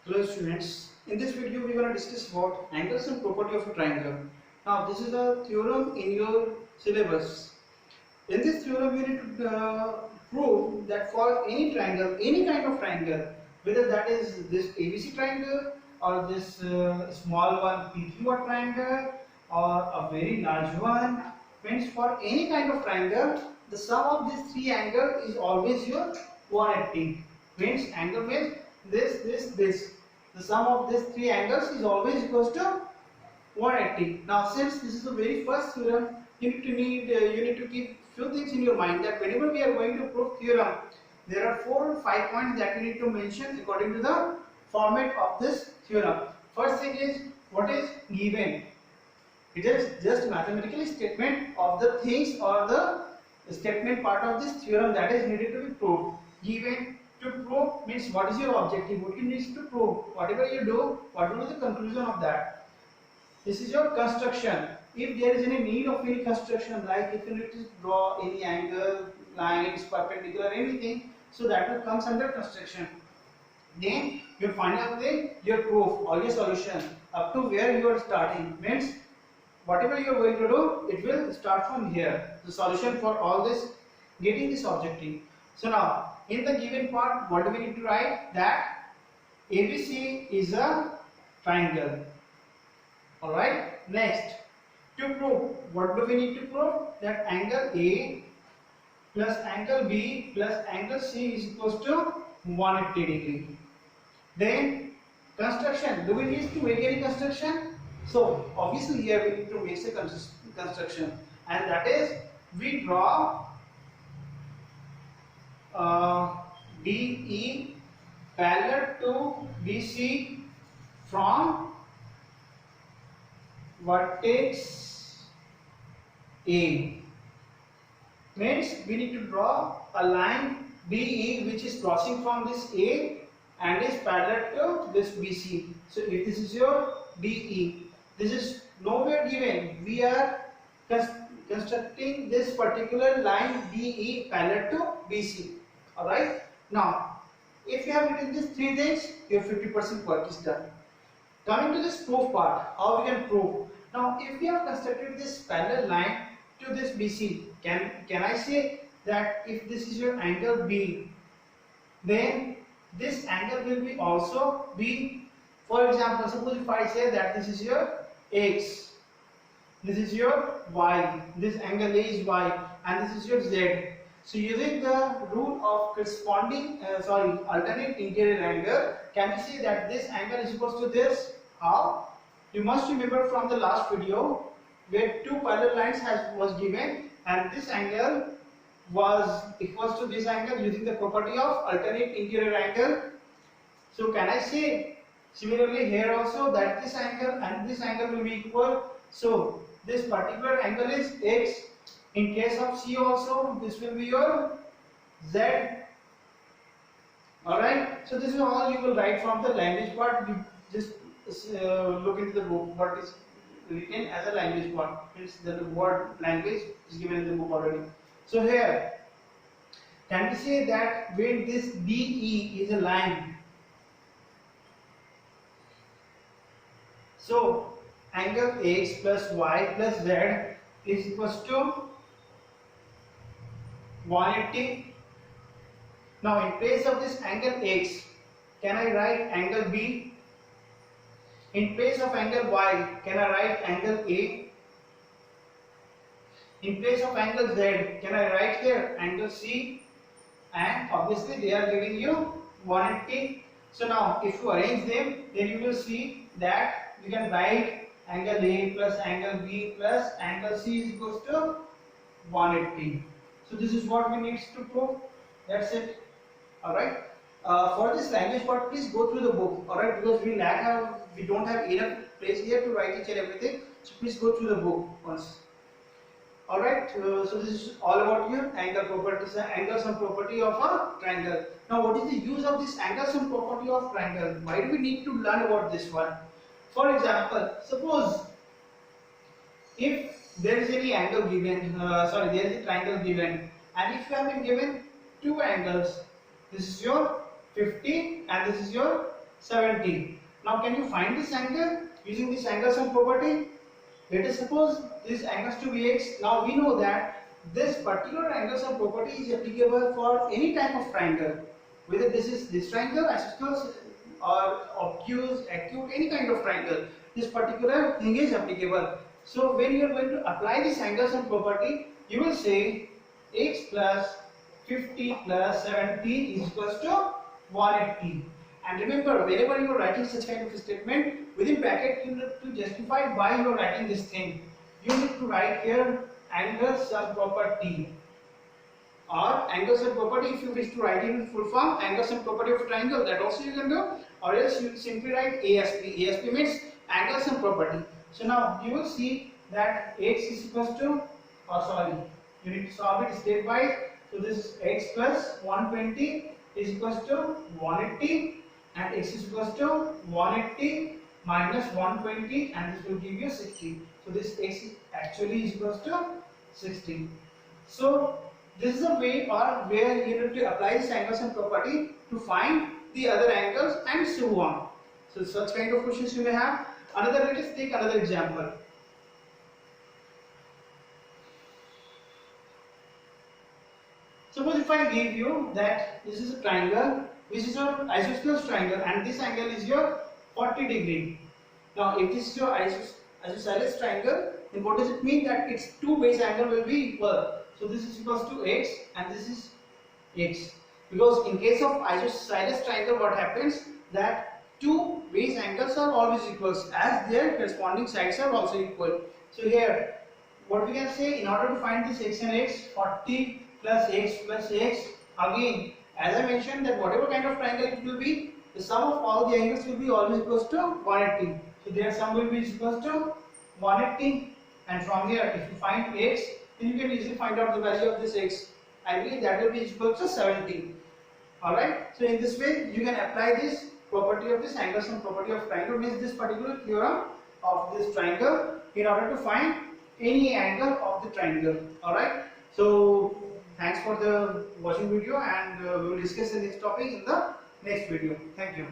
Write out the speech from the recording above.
Hello students, in this video we are going to discuss about angles and property of a triangle. Now this is a theorem in your syllabus. In this theorem we need to prove that for any triangle, any kind of triangle, whether that is this ABC triangle or this small one PQR triangle or a very large one, means for any kind of triangle, the sum of these three angles is always your 180. Means angle means this. The sum of these three angles is always equals to 180. Now, since this is the very first theorem, you need to keep few things in your mind that whenever we are going to prove theorem, there are 4 or 5 points that we need to mention according to the format of this theorem. First thing is what is given. It is just mathematical statement of the things or the statement part of this theorem that is needed to be proved. Given. To prove means what is your objective, what you need to prove, whatever you do, what will be the conclusion of that. This is your construction. If there is any need of any construction, like if you need to draw any angle, lines, perpendicular, anything, so that will comes under construction. Then your final thing, your proof or your solution, up to where you are starting, means whatever you are going to do, it will start from here. The solution for all this, getting this objective. So now, in the given part, what do we need to write? That ABC is a triangle. Alright, next, to prove, what do we need to prove? That angle A plus angle B plus angle C is equals to 180 degree. Then, construction, do we need to make any construction? So, obviously here we need to make a construction, and that is, we draw DE parallel to BC from vertex A. Means we need to draw a line DE which is crossing from this A and is parallel to this BC. So if this is your DE, this is nowhere given. We are constructing this particular line DE parallel to BC. Alright. Now, if you have written these three things, your 50% work is done. Coming to this proof part, how we can prove? Now, if we have constructed this parallel line to this BC, can I say that if this is your angle B, then this angle will be also B. For example, suppose if I say that this is your X, this is your Y, this angle A is Y, and this is your Z. So using the rule of corresponding, alternate interior angle, can we say that this angle is equals to this? How? You must remember from the last video where two parallel lines was given, and this angle was equals to this angle using the property of alternate interior angle. So can I say similarly here also that this angle and this angle will be equal? So this particular angle is X. In case of C also, this will be your Z. Alright, so this is all you will write from the language part. You just look into the book what is written as a language part. Means the word language is given in the book already. So here, can we say that when this DE is a line, so angle X plus Y plus Z is equals to 180. Now in place of this angle X, can I write angle B? In place of angle Y, can I write angle A? In place of angle Z, can I write here angle C? And obviously they are giving you 180. So now if you arrange them, then you will see that you can write angle A plus angle B plus angle C is equals to 180. So this is what we need to prove. That's it. Alright. For this language part, please go through the book. Alright, because we don't have enough place here to write each and everything. So please go through the book once. Alright. So this is all about your angle properties, angle sum property of a triangle. Now, what is the use of this angle sum property of triangle? Why do we need to learn about this one? For example, suppose if there is any angle given, there is a triangle given, and if you have been given two angles, this is your 50 and this is your 70. Now can you find this angle using this angle sum property? Let us suppose this angles to be x. Now we know that this particular angle sum property is applicable for any type of triangle, whether this is this triangle, isosceles, or obtuse, acute, any kind of triangle. This particular thing is applicable. So when you are going to apply this angle sum property, you will say x plus 50 plus 70 is equals to 180. And remember, wherever you are writing such kind of a statement, within bracket you need to justify why you are writing this thing. You need to write here angle sum property, or angle sum property. If you wish to write it in full form, angle sum property of a triangle, that also you can do, or else you simply write ASP. ASP means angle sum property. So now you will see that x is equals to, you need to solve it stepwise. So this is x plus 120 is equals to 180, and x is equals to 180 minus 120, and this will give you 60. So this x actually is equals to 60. So this is a way or where you need to apply this angle sum property to find the other angles and so on. So such kind of questions you may have. Let us take another example. Suppose if I give you that this is a triangle, this is your isosceles triangle, and this angle is your 40 degree. Now if this is your isosceles triangle, then what does it mean? That its two base angle will be equal. So this is equals to x and this is x. Because in case of isosceles triangle, what happens that two base angles are always equals as their corresponding sides are also equal. So here what we can say, in order to find this x and x, 40 plus x, again as I mentioned that whatever kind of triangle it will be, the sum of all the angles will be always equals to 180. So their sum will be equals to 180, and from here if you find x, then you can easily find out the value of this x. I believe that will be equal to 70. Alright, so in this way you can apply this property of this angle sum property of triangle, means this particular theorem of this triangle, in order to find any angle of the triangle. Alright, so thanks for the watching video, and we will discuss the next topic in the next video. Thank you.